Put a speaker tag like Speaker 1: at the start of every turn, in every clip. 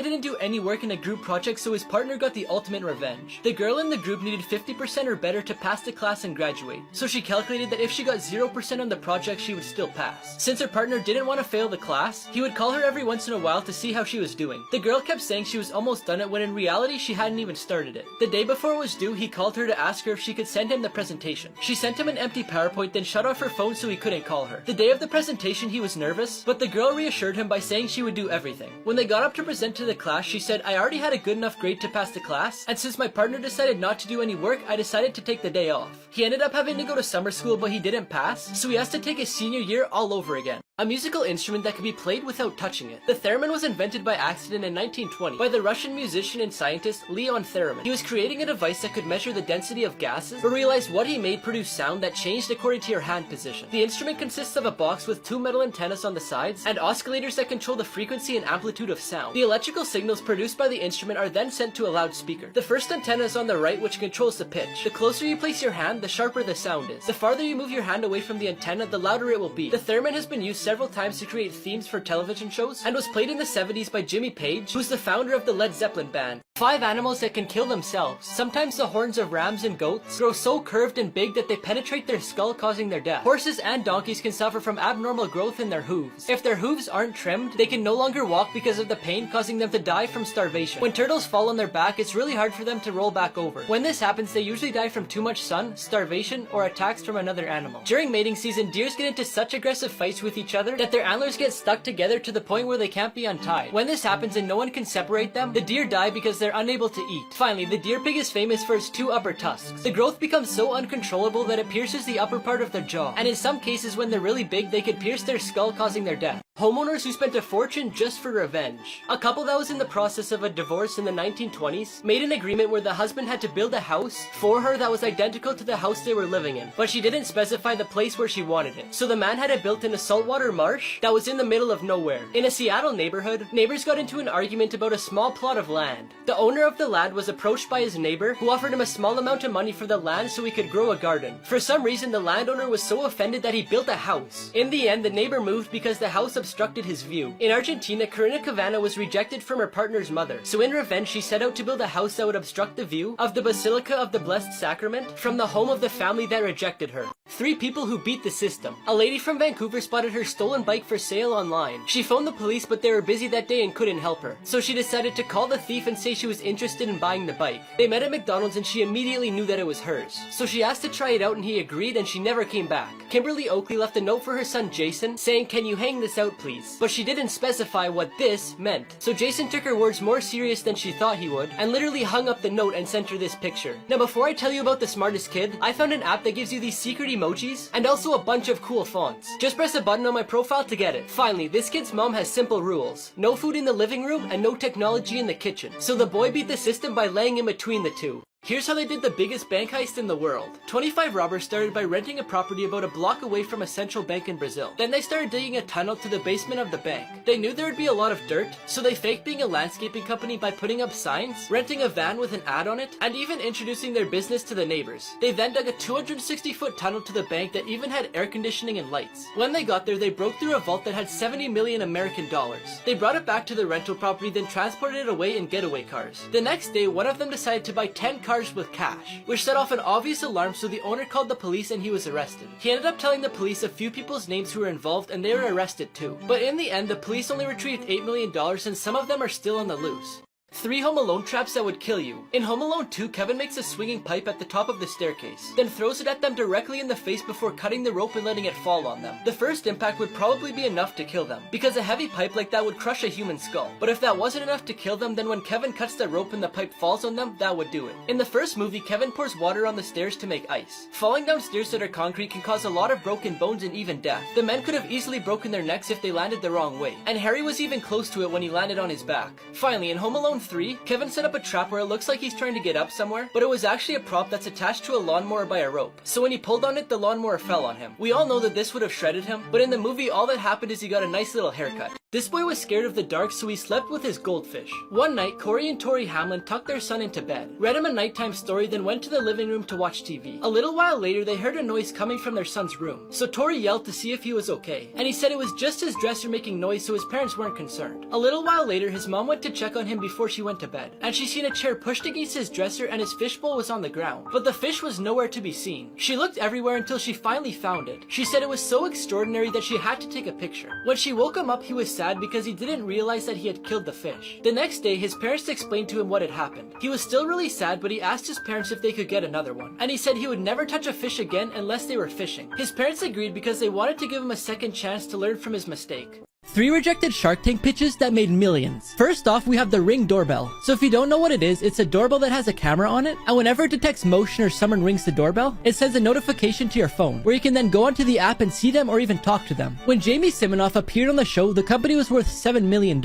Speaker 1: guy didn't do any work in a group project, so his partner got the ultimate revenge. The girl in the group needed 50% or better to pass the class and graduate, so she calculated that if she got 0% on the project, she would still pass. Since her partner didn't want to fail the class, he would call her every once in a while to see how she was doing. The girl kept saying she was almost done it when in reality she hadn't even started it. The day before it was due, he called her to ask her if she could send him the presentation. She sent him an empty PowerPoint, then shut off her phone so he couldn't call her. The day of the presentation, he was nervous, but the girl reassured him by saying she would do everything. When they got up to present to the class, she said, "I already had a good enough grade to pass the class, and since my partner decided not to do any work, I decided to take the day off." He ended up having to go to summer school, but he didn't pass, so he has to take his senior year all over again. A musical instrument that can be played without touching it. The theremin was invented by accident in 1920 by the Russian musician and scientist Leon Theremin. He was creating a device that could measure the density of gases, but realized what he made produced sound that changed according to your hand position. The instrument consists of a box with two metal antennas on the sides and oscillators that control the frequency and amplitude of sound. The electrical signals produced by the instrument are then sent to a loudspeaker. The first antenna is on the right, which controls the pitch. The closer you place your hand, the sharper the sound is. The farther you move your hand away from the antenna, the louder it will be. The theremin has been used several times to create themes for television shows and was played in the 70s by Jimmy Page, who's the founder of the Led Zeppelin band. 5 animals that can kill themselves. Sometimes the horns of rams and goats grow so curved and big that they penetrate their skull, causing their death. Horses and donkeys can suffer from abnormal growth in their hooves. If their hooves aren't trimmed, they can no longer walk because of the pain, causing them to die from starvation. When turtles fall on their back, it's really hard for them to roll back over. When this happens, they usually die from too much sun, starvation, or attacks from another animal. During mating season, deers get into such aggressive fights with each other that their antlers get stuck together to the point where they can't be untied. When this happens and no one can separate them, the deer die because they're unable to eat. Finally, the deer pig is famous for its 2 upper tusks. The growth becomes so uncontrollable that it pierces the upper part of their jaw, and in some cases when they're really big, they could pierce their skull, causing their death. Homeowners who spent a fortune just for revenge. A couple that was in the process of a divorce in the 1920s made an agreement where the husband had to build a house for her that was identical to the house they were living in, but she didn't specify the place where she wanted it. So the man had it built in a saltwater marsh that was in the middle of nowhere. In a Seattle neighborhood, neighbors got into an argument about a small plot of land. The owner of the land was approached by his neighbor, who offered him a small amount of money for the land so he could grow a garden. For some reason, the landowner was so offended that he built a house. In the end, the neighbor moved because the house obstructed his view. In Argentina, Karina Cavana was rejected from her partner's mother, so in revenge she set out to build a house that would obstruct the view of the Basilica of the Blessed Sacrament from the home of the family that rejected her. 3 people who beat the system. A lady from Vancouver spotted her stolen bike for sale online. She phoned the police, but they were busy that day and couldn't help her, so she decided to call the thief and say she was interested in buying the bike. They met at McDonald's and she immediately knew that it was hers, so she asked to try it out and he agreed, and she never came back. Kimberly Oakley left a note for her son Jason saying, "Can you hang this out please?" But she didn't specify what this meant, so Jason took her words more serious than she thought he would and literally hung up the note and sent her this picture. Now before I tell you about the smartest kid, I found an app that gives you these secret emojis and also a bunch of cool fonts. Just press a button on my profile to get it. Finally, this kid's mom has simple rules. No food in the living room and no technology in the kitchen. So the boy beat the system by laying in between the two. Here's how they did the biggest bank heist in the world. 25 robbers started by renting a property about a block away from a central bank in Brazil. Then they started digging a tunnel to the basement of the bank. They knew there would be a lot of dirt, so they faked being a landscaping company by putting up signs, renting a van with an ad on it, and even introducing their business to the neighbors. They then dug a 260-foot tunnel to the bank that even had air conditioning and lights. When they got there, they broke through a vault that had 70 million American dollars. They brought it back to the rental property, then transported it away in getaway cars. The next day, one of them decided to buy 10 cars with cash, which set off an obvious alarm, so the owner called the police and he was arrested. He ended up telling the police a few people's names who were involved, and they were arrested too. But in the end, the police only retrieved $8 million, and some of them are still on the loose. 3 Home Alone traps that would kill you. In Home Alone 2, Kevin makes a swinging pipe at the top of the staircase, then throws it at them directly in the face before cutting the rope and letting it fall on them. The first impact would probably be enough to kill them, because a heavy pipe like that would crush a human skull. But if that wasn't enough to kill them, then when Kevin cuts the rope and the pipe falls on them, that would do it. In the first movie, Kevin pours water on the stairs to make ice. Falling down stairs that are concrete can cause a lot of broken bones and even death. The men could have easily broken their necks if they landed the wrong way, and Harry was even close to it when he landed on his back. Finally, in Home Alone Round 3, Kevin set up a trap where it looks like he's trying to get up somewhere, but it was actually a prop that's attached to a lawnmower by a rope. So when he pulled on it, the lawnmower fell on him. We all know that this would have shredded him, but in the movie all that happened is he got a nice little haircut. This boy was scared of the dark, so he slept with his goldfish. One night, Corey and Tori Hamlin tucked their son into bed, read him a nighttime story, then went to the living room to watch TV. A little while later, they heard a noise coming from their son's room, so Tori yelled to see if he was okay, and he said it was just his dresser making noise, so his parents weren't concerned. A little while later, his mom went to check on him before she went to bed, and she seen a chair pushed against his dresser and his fishbowl was on the ground, but the fish was nowhere to be seen. She looked everywhere until she finally found it. She said it was so extraordinary that she had to take a picture. When she woke him up, he was sad because he didn't realize that he had killed the fish. The next day, his parents explained to him what had happened. He was still really sad, but he asked his parents if they could get another one, and he said he would never touch a fish again unless they were fishing. His parents agreed because they wanted to give him a second chance to learn from his mistake. 3 rejected Shark Tank pitches that made millions. First off, we have the Ring doorbell. So if you don't know what it is, it's a doorbell that has a camera on it, and whenever it detects motion or someone rings the doorbell, it sends a notification to your phone, where you can then go onto the app and see them or even talk to them. When Jamie Siminoff appeared on the show, the company was worth $7 million.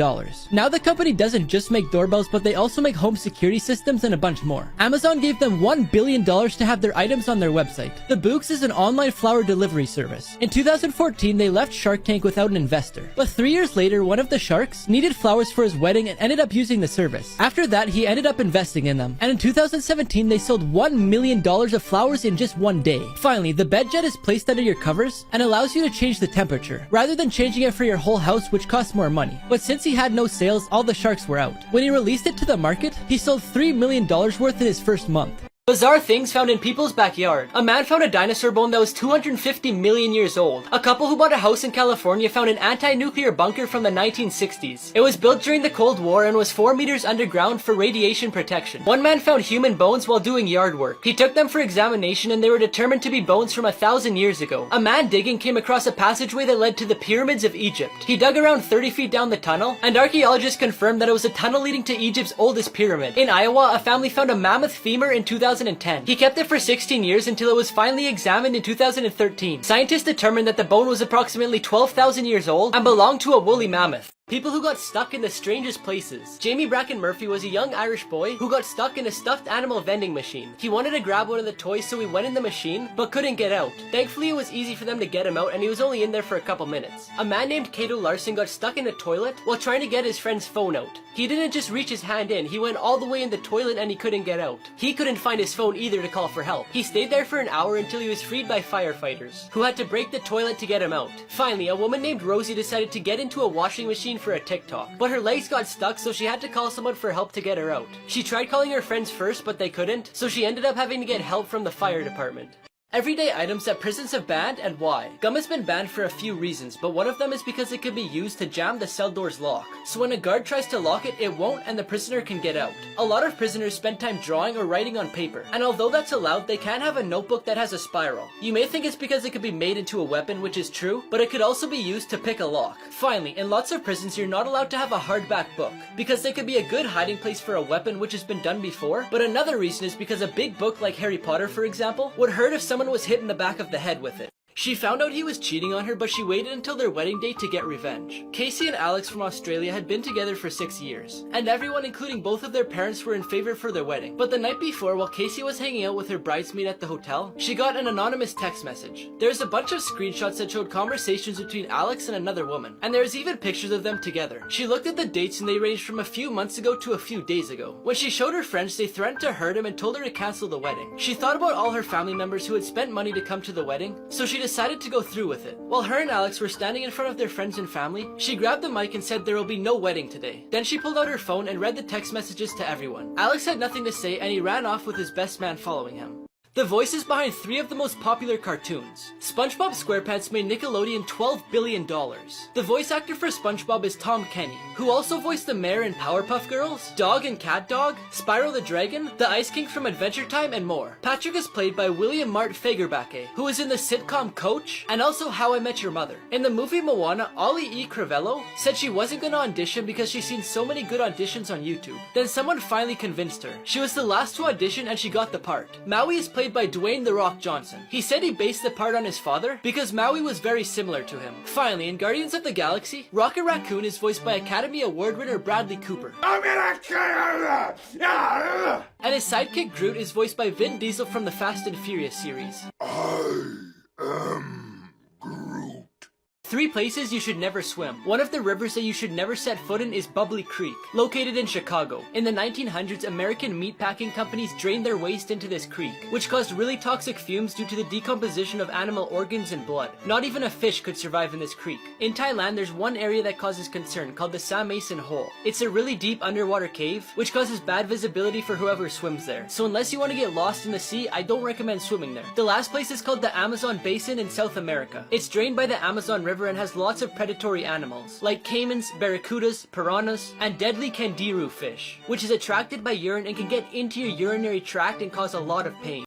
Speaker 1: Now the company doesn't just make doorbells, but they also make home security systems and a bunch more. Amazon gave them $1 billion to have their items on their website. The Books is an online flower delivery service. In 2014, they left Shark Tank without an investor, but 3 years later, one of the sharks needed flowers for his wedding and ended up using the service. After that, he ended up investing in them, and in 2017, they sold $1 million of flowers in just one day. Finally, the bed jet is placed under your covers and allows you to change the temperature, rather than changing it for your whole house, which costs more money. But since he had no sales, all the sharks were out. When he released it to the market, he sold $3 million worth in his first month. Bizarre things found in people's backyard. A man found a dinosaur bone that was 250 million years old. A couple who bought a house in California found an anti-nuclear bunker from the 1960s. It was built during the Cold War and was 4 meters underground for radiation protection. One man found human bones while doing yard work. He took them for examination and they were determined to be bones from 1,000 years ago. A man digging came across a passageway that led to the pyramids of Egypt. He dug around 30 feet down the tunnel, and archaeologists confirmed that it was a tunnel leading to Egypt's oldest pyramid. In Iowa, a family found a mammoth femur in 2010. He kept it for 16 years until it was finally examined in 2013. Scientists determined that the bone was approximately 12,000 years old and belonged to a woolly mammoth. People who got stuck in the strangest places. Jamie Bracken Murphy was a young Irish boy who got stuck in a stuffed animal vending machine. He wanted to grab one of the toys, so he went in the machine, but couldn't get out. Thankfully, it was easy for them to get him out, and he was only in there for a couple minutes. A man named Cato Larson got stuck in a toilet while trying to get his friend's phone out. He didn't just reach his hand in, he went all the way in the toilet and he couldn't get out. He couldn't find his phone either to call for help. He stayed there for an hour until he was freed by firefighters, who had to break the toilet to get him out. Finally, a woman named Rosie decided to get into a washing machine for a TikTok. But her legs got stuck, so she had to call someone for help to get her out. She tried calling her friends first, but they couldn't, so she ended up having to get help from the fire department. Everyday items that prisons have banned and why. Gum has been banned for a few reasons, but one of them is because it can be used to jam the cell door's lock. So when a guard tries to lock it, it won't and the prisoner can get out. A lot of prisoners spend time drawing or writing on paper, and although that's allowed, they can't have a notebook that has a spiral. You may think it's because it could be made into a weapon, which is true, but it could also be used to pick a lock. Finally, in lots of prisons, you're not allowed to have a hardback book, because they could be a good hiding place for a weapon, which has been done before, but another reason is because a big book like Harry Potter, for example, would hurt if someone was hit in the back of the head with it. She found out he was cheating on her, but she waited until their wedding day to get revenge. Casey and Alex from Australia had been together for 6 years, and everyone, including both of their parents, were in favor for their wedding. But the night before, while Casey was hanging out with her bridesmaid at the hotel, she got an anonymous text message. There's a bunch of screenshots that showed conversations between Alex and another woman, and there's even pictures of them together. She looked at the dates and they ranged from a few months ago to a few days ago. When she showed her friends, they threatened to hurt him and told her to cancel the wedding. She thought about all her family members who had spent money to come to the wedding, so she decided to go through with it. While her and Alex were standing in front of their friends and family, she grabbed the mic and said there will be no wedding today. Then she pulled out her phone and read the text messages to everyone. Alex had nothing to say and he ran off with his best man following him. The voices behind 3 of the most popular cartoons. SpongeBob SquarePants made Nickelodeon $12 billion. The voice actor for SpongeBob is Tom Kenny, who also voiced the mayor in Powerpuff Girls, Dog and Cat Dog, Spyro the Dragon, the Ice King from Adventure Time, and more. Patrick is played by William Mart Fagerbacke, who is in the sitcom Coach, and also How I Met Your Mother. In the movie Moana, Ollie E. Crivello said she wasn't gonna audition because she's seen so many good auditions on YouTube. Then someone finally convinced her. She was the last to audition and she got the part. Maui is played played by Dwayne "The Rock" Johnson. He said he based the part on his father because Maui was very similar to him. Finally, in Guardians of the Galaxy, Rocket Raccoon is voiced by Academy Award winner Bradley Cooper. I'm gonna kill you! And his sidekick Groot is voiced by Vin Diesel from the Fast and Furious series. I am Groot. 3 places you should never swim. One of the rivers that you should never set foot in is Bubbly Creek, located in Chicago. In the 1900s, American meatpacking companies drained their waste into this creek, which caused really toxic fumes due to the decomposition of animal organs and blood. Not even a fish could survive in this creek. In Thailand, there's one area that causes concern called the Sa Mason Hole. It's a really deep underwater cave, which causes bad visibility for whoever swims there. So unless you want to get lost in the sea, I don't recommend swimming there. The last place is called the Amazon Basin in South America. It's drained by the Amazon River and has lots of predatory animals, like caimans, barracudas, piranhas, and deadly candiru fish, which is attracted by urine and can get into your urinary tract and cause a lot of pain.